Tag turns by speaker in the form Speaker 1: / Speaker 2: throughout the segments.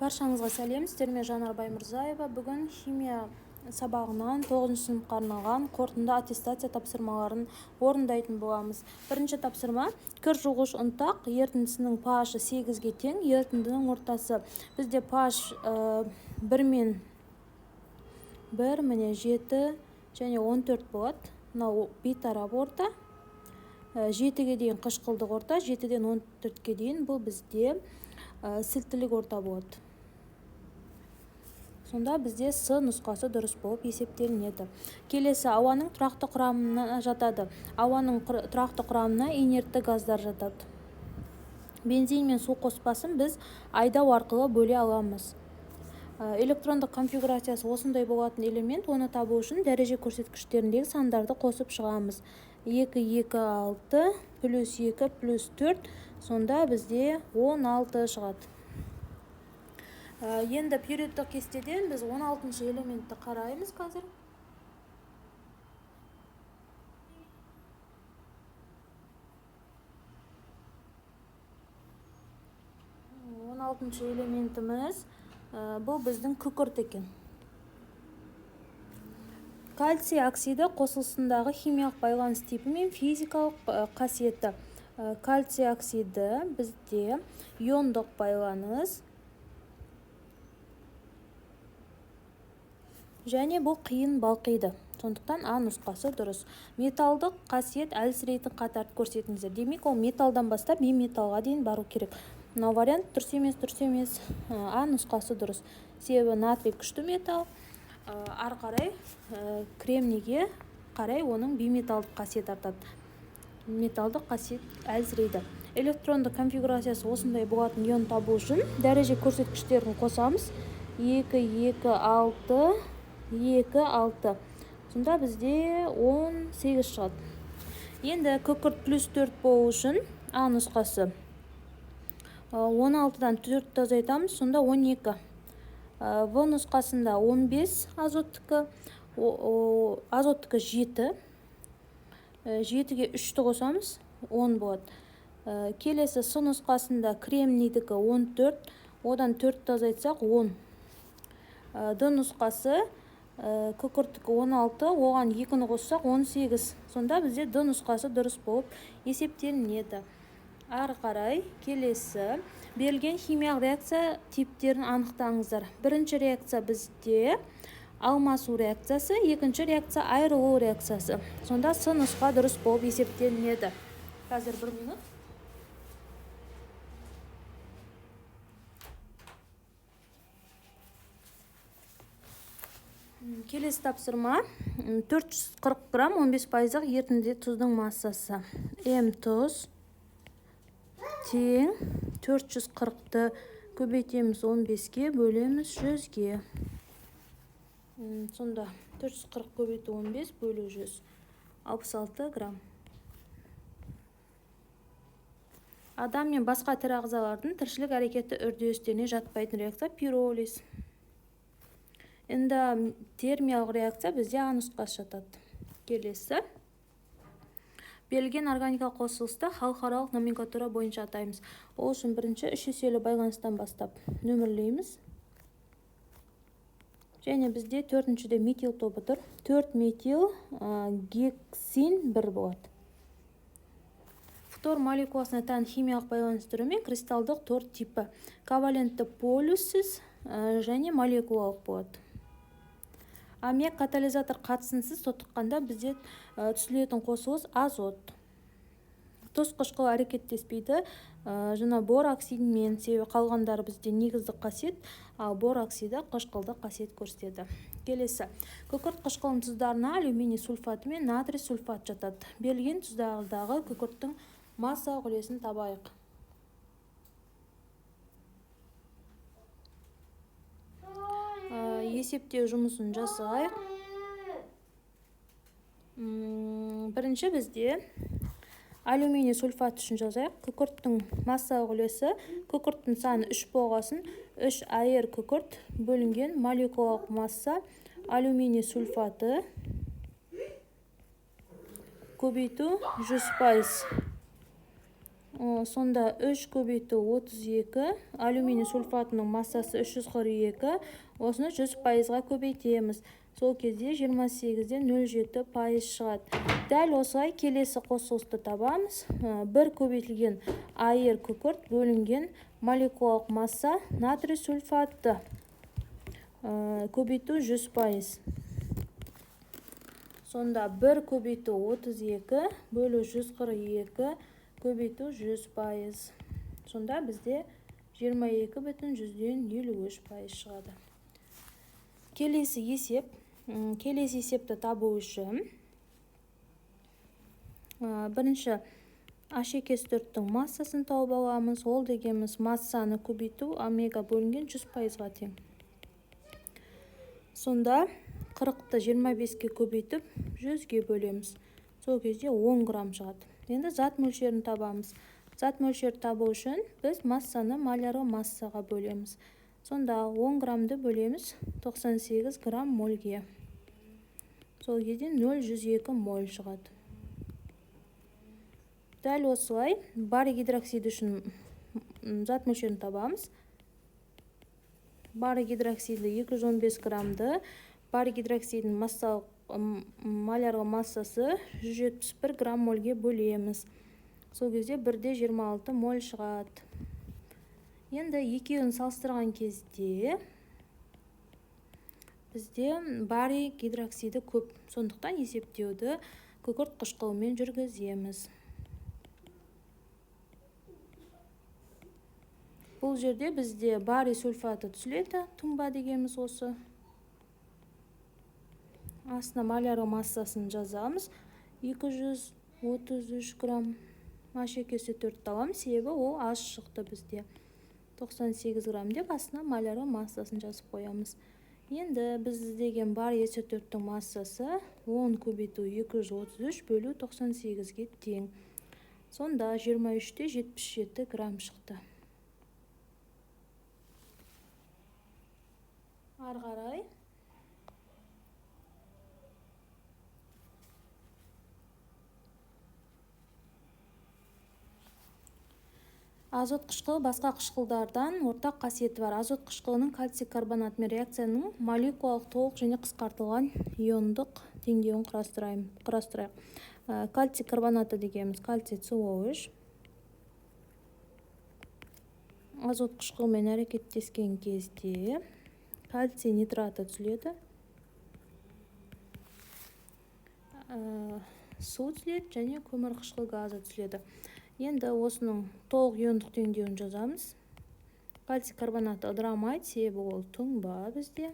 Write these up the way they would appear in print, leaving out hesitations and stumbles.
Speaker 1: Баршаңызға сәлем, сіздермен Жанар Баймырзаева. Бүгін химия сабағынан 9 сыныпқа арналған қорытынды аттестация тапсырмаларын орындайтын боламыз. Бірінші тапсырма: кір жуғыш ұнтақ ерітіндісінің pH 8-ге тең, ерітіндінің ортасы. Бізде pH 1 мен 1, міне 7 және 14 болады. Мынау бейтарап орта. 7-ге дейін қышқылдық орта, 7-ден 14-ге дейін бұл бізде сілтілік орта болады. Сонда бізде С нұсқасы дұрыс болып есептелінеді. Келесі ауаның тұрақты құрамына жатады. Ауаның тұрақты құрамына инертті газдар жатады. Бензин мен су қоспасын біз айдау арқылы бөле аламыз. Электрондық конфигурациясы осындай болатын элемент, оны табу үшін дәреже көрсеткіштеріндегі сандарды қосып шығамыз. 2, 2, 6, плюс 2, плюс 4, сонда бізде 16 шығады. Енді периодтық кестеден біз 16-шы элементті қараймыз қазір. Он алтыншы элементіміз бұл біздің күкірт екен. Кальций оксиді қосылысындағы химиялық байланыс типі мен физикалық қасиеті. Кальций оксиді бізде иондық байланыс, және бұл қиын балқиды. Сондықтан А нұсқасы дұрыс. Металдық қасиет әлсірейтін қатарды көрсетіңіздер. Демек, ол металдан бастап бейметалға дейін бару керек. Мынау вариант дұрыс емес. А нұсқасы дұрыс. Себебі натрий күшті металл, ары қарай кремнийге қарай оның бейметалдық қасиет артады. Металдық қасиет әлсірейді. Электрондық конфигурациясы осындай болатын ион табу үшін дәреже көрсеткіштерін қосамыз. 2, 2, 6, 2, 6. Сонда бізде 18 шығады. Енді күкірт плюс 4 болу үшін А нұсқасы 16-дан 4 азайтамыз, сонда 12. В нұсқасында 15 азоттікі, азоттікі 7. 7-ге 3-ті қосамыз, 10 болады. Келесі С нұсқасында кремнийдікі 14, одан 4-ті азайтсақ 10. Д нұсқасы күкірттікі 16, оған 2-ні қоссақ 18. Сонда бізде Д нұсқасы дұрыс болып есептелінеді. Ары қарай келесі берілген химиялық реакция типтерін анықтаңыздар. Бірінші реакция бізде алмасу реакциясы, екінші реакция айырылу реакциясы. Сонда С нұсқа дұрыс болып есептелінеді. Қазір 1 минут. Келесі тапсырма: 440 грамм 15% ерітіндіде тұздың массасы. М тұз тең 440-ті көбейтеміз 15-ге, бөлеміз 100-ге. Сонда 440 көбейту 15 бөлу 100, 66 грамм. Адам мен басқа тірі ағзалардың тіршілік әрекеті үрдістеріне жатпайтын реакция пиролиз. Эндотермиялық реакция бізде А нұсқасы жатады. Келесі берілген органикалық қосылысты халықаралық номенклатура бойынша атаймыз. Ол үшін бірінші 3 еселі байланыстан бастап нөмірлейміз. Және бізде 4-шіде метил тобы тұр. 4 метил гексин 1 болады. Фтор молекуласына тән химиялық байланыс түрі мен кристалдық тор типі. Ковалентті полюссіз және молекулалық болады. Аммиак катализатор қатысынсыз тотыққанда бізде түзілетін қосылыс азот. Тұз қышқыл әрекеттеспейді жаңа бор оксидімен, себебі қалғандары бізде негіздік қасиет, ал бор оксиді қышқылдық қасиет көрсетеді. Келесі күкірт қышқылының тұздарына алюминий сульфаты мен натрий сульфат жатады. Берілген тұздардағы күкірттің массалық үлесін табайық. Есептеу жұмысын жасайық. Бірінші бізде алюминий сульфат үшін жазайық. Күкірттің массалық үлесі, күкірттің саны 3 болғасын, 3 айыр күкірт бөлінген молекулалық масса алюминий сульфаты көбейту 100%. Сонда 3 көбейту 32, алюминий сульфатының массасы 342, осыны 100%-ға көбейтеміз. Сол кезде 28-ден 0,7% шығады. Дәл осылай келесі қосылысты табамыз. 1 көбейтілген айыр күкірт бөлінген молекулалық масса натрий сульфатты көбейту 100%. Сонда 1 көбейту 32 бөлу 142 көбейту 100%. Сонда бізде 22,53% шығады. Келесі есепті табу үшін бірінші H2S4-тің массасын тауып аламыз. Ол дегеніміз массаны көбейту омега бөлінген 100%-ға тең. Сонда 40-ты 25-ке көбейтіп 100-ге бөлеміз. Сол кезде 10 грамм шығады. Енді зат мөлшерін табамыз. Зат мөлшерін табу үшін біз массаны малярлы массаға бөлеміз. Сонда 10 граммды бөлеміз 98 грамм мольге. Сол кезде 0,102 моль шығады. Дәл осылай барий гидроксид үшін зат мөлшерін табамыз. Барий гидроксиді 215 граммды, барий гидроксидінің малярлы массасы 171 грамм мольге бөлеміз. Сол кезде 1,26 моль шығады. Енді екеуін салыстырған кезде бізде барий гидроксиді көп. Сондықтан есептеуді күкірт қышқылымен жүргіземіз. Бұл жерде бізде барий сульфаты түзіледі. Тұнба дегеніміз осы. Астына малярлы массасын жазамыз. 233 грамм H2S4 аламыз, себебі ол аз шықты бізде. 98 грамм деп астына малярлы массасын жазып қоямыз. Енді біз іздеген барий S4-тің массасы 10 көбейту 233 бөлу 98-ге тең. Сонда 23-те 77 грамм шықты. Ары қарай азот қышқылы басқа қышқылдардан ортақ қасиеті бар. Азот қышқылының кальций карбонатымен реакцияның молекулалық толық және қысқартылған иондық теңдеуін құрастырайық. Кальций карбонаты дегеніміз кальций СО3. Азот қышқылымен әрекеттескен кезде кальций нитраты түзіледі. Су түзіледі және көмір қышқыл газы түзіледі. Енді осының толық иондық теңдеуін жазамыз. Кальций карбонаты ыдырамайды, себебі ол тұнба бізде.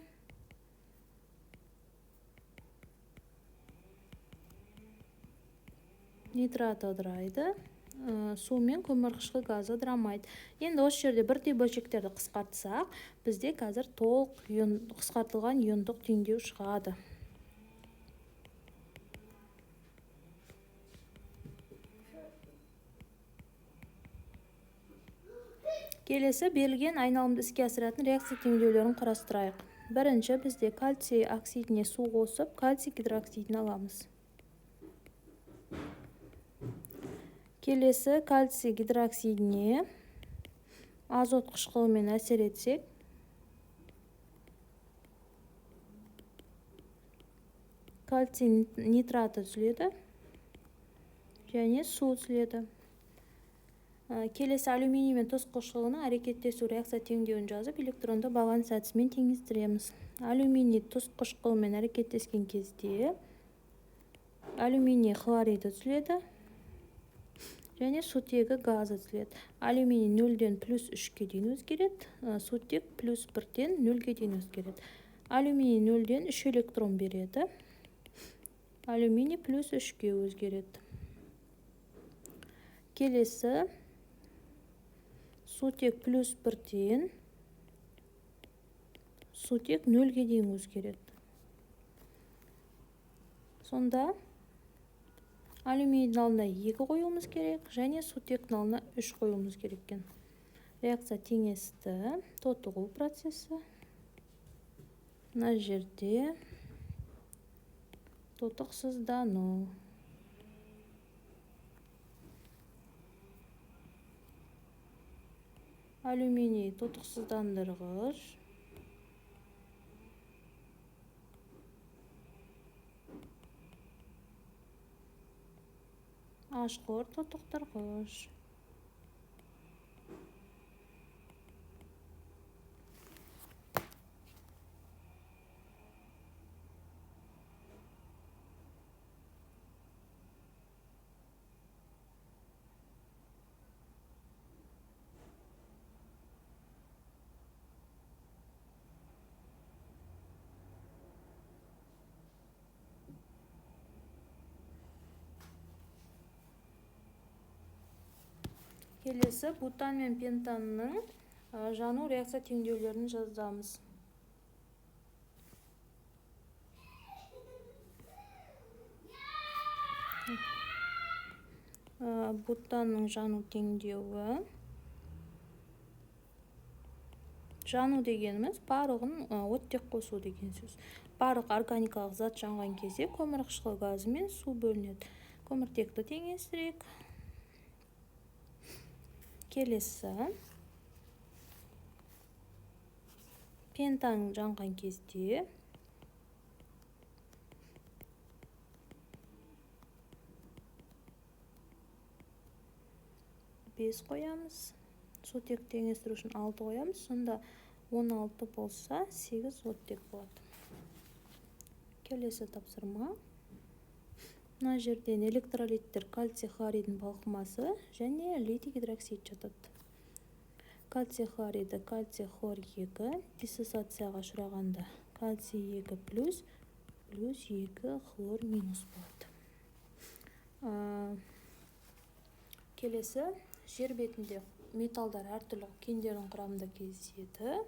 Speaker 1: Нитраты ыдырайды. Су мен көмір қышқыл газы ыдырамайды. Енді осы жерде бірдей бөлшектерді қысқартсақ, бізде қазір толық қысқартылған иондық теңдеу шығады. Келесі берілген айналымды іске асыратын реакция теңдеулерін қарастырайық. Бірінші бізде кальций оксидіне су қосып, кальций гидроксидін аламыз. Келесі кальций гидроксидіне азот қышқылымен әсер етсек, кальций нитраты түзіледі және су түзіледі. Келесі алюминий мен тұз қышқылының әрекеттесу реакция теңдеуін жазып, электронды байланыс әдісімен теңестіреміз. Алюминий тұз қышқылымен әрекеттескен кезде алюминий хлориді түзіледі және сутегі газы түзіледі. Алюминий 0-ден +3-ке дейін өзгереді, сутек +1-ден 0-ге дейін өзгереді. Алюминий 0-ден 3 электрон береді, алюминий +3-ге өзгереді. Келесі сутек +1-ден сутек 0-ге дейін өзгереді. Сонда алюминийдің алдына 2 қоюымыз керек, және сутектің алдына 3 қоюымыз керек. Реакция теңесті, тотығу процесі. Мына жерде тотықсыздану. алюминий тотықсыздандырғыш, ашқор тотықтырғыш. Келесі бутан мен пентанның жану реакция теңдеулерін жазамыз. Бутанның жану теңдеуі. Жану дегеніміз парығын оттек қосу деген сөз. Парық органикалық зат жанған кезде көмірқышқыл газы мен су бөлінеді. Көміртекті теңестірейік. Келесі пентан жанған кезде бес қоямыз. Сутек теңестіру үшін 6 қоямыз. Сонда 16 болса 8 оттек болады. Келесі тапсырма. Мына жерден электролиттер кальций хлоридінің балқымасы және литий гидроксид жатады. Кальций хлориді кальций хлор 2 диссоциацияға ұшырағанда кальций 2 плюс 2 хлор минус болады. Келесі жер бетінде металдар әртүрлі кендердің құрамында кездеседі.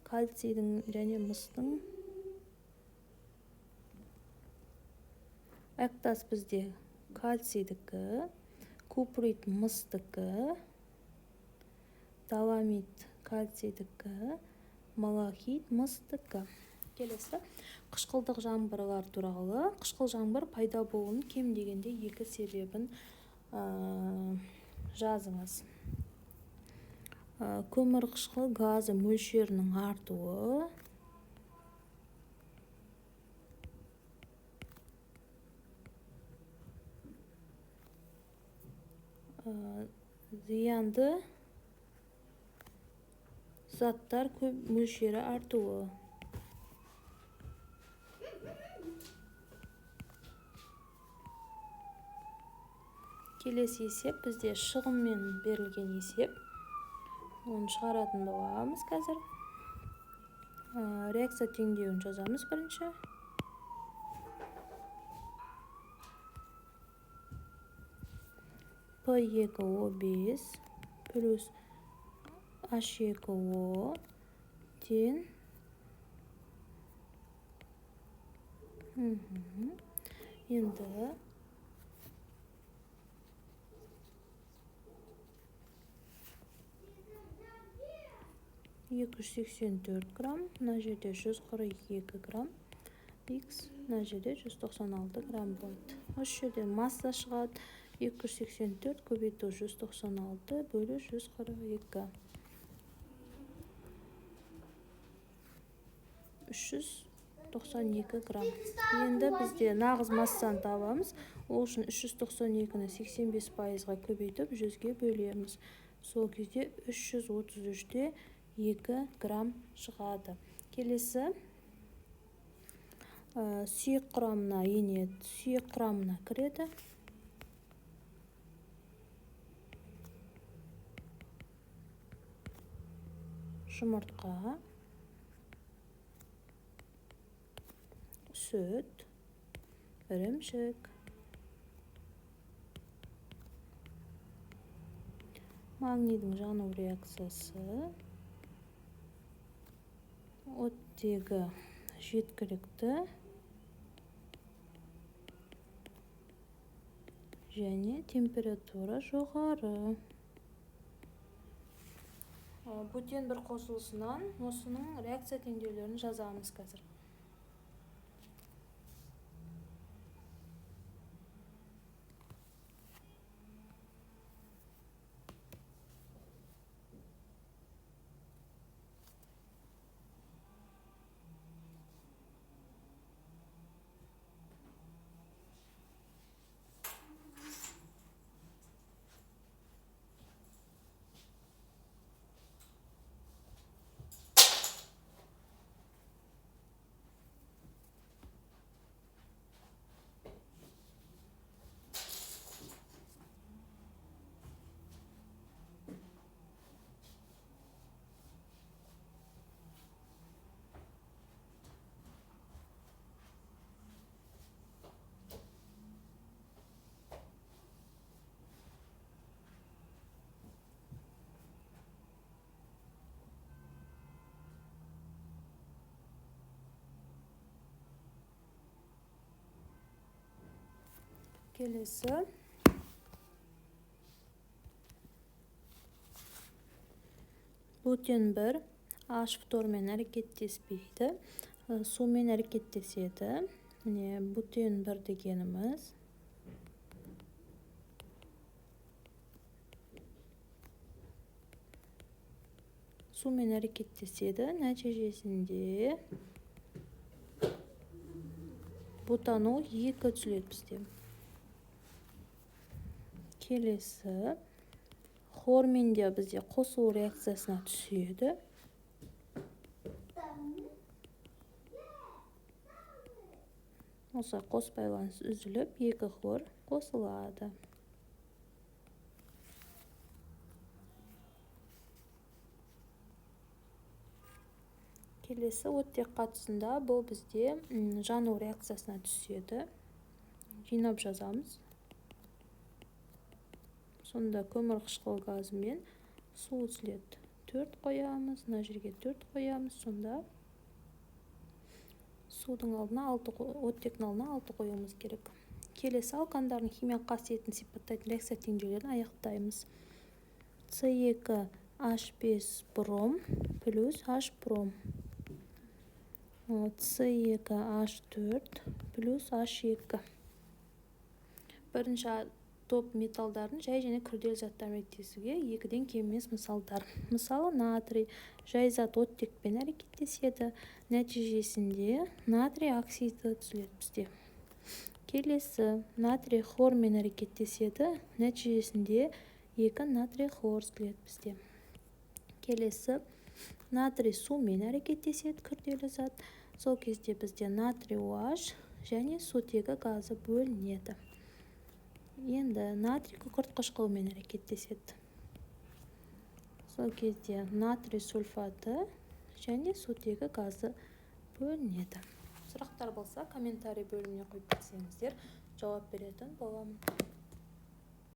Speaker 1: Кальцийдің және мыстың әктас бізде кальцийдікі, куприт мыстікі, доломит кальцийдікі, малахит мыстікі. Келесі қышқылдық жаңбырлар туралы. Қышқыл жаңбыр пайда болуының кем дегенде 2 себебін жазыңыз. Көмірқышқыл газы мөлшерінің артуы, зиянды заттар көп мөлшері артуы. Келесі есеп бізде шығыммен берілген есеп. Оны шығаратын боламыз қазір. Реакция теңдеуін жазамыз бірінші. P2O5 плюс H2O тең. Енді 284 грамм, мына жерде 142 грамм, X мына жерде 196 грамм болады. Осы жерден масса шығады 284 көбейту 196 бөлі 142. 392 грамм. Енді бізде нағыз массаны табамыз. Ол үшін 392-ні 85%-ға көбейтіп 100-ге бөлеміз. Сол кезде 333-те 2 грамм шығады. Келесі сүйек құрамына енеді. Сүйек құрамына кіреді. Жұмыртқа, сүт, ірімшік, магнийдің жану реакциясы, оттегі жеткілікті және температура жоғары. Бутен бір қосылысынан осының реакция теңдеулерін жазамыз қазір. Келесі бутен 1 H фтормен әрекеттеспейді, сумен әрекеттеседі. Міне бутен 1 дегеніміз сумен әрекеттеседі. Нәтижесінде бутанол 2 түзіледі бізде. Келесі хлормен де бізде қосылу реакциясына түседі. Осы қос байланыс үзіліп, 2 хлор қосылады. Келесі оттек қатысында бұл бізде жану реакциясына түседі. Жинап жазамыз. Сонда көмір қышқыл газы мен су үзіледі. 4 қоямыз, мына жерге 4 қоямыз. Сонда судың алдына оттектің алдына 6 қоюымыз керек. Келесі алкандардың химиялық қасиетін сипаттайтын реакция теңдеулерін аяқтаймыз. С2H5 бром плюс H бром. С2H4 плюс H2. Бірінші топ металдардың жай және күрделі заттармен әрекеттесуге 2-ден кем емес мысалдар. Мысалы, натрий жай зат оттекпен әрекеттеседі. Нәтижесінде натрий оксиді түзіледі бізде. Келесі натрий хлормен әрекеттеседі. Нәтижесінде 2 натрий хлор түзіледі бізде. Келесі натрий сумен әрекеттеседі, күрделі зат. Сол кезде бізде натрий OH және сутегі газы бөлінеді. Енді натрий күкірт қышқылымен әрекеттеседі. Сол кезде натрий сульфаты және сутегі газы бөлінеді. Сұрақтар болса, комментарий бөліміне қойып кетсеңіздер, жауап беретін боламын.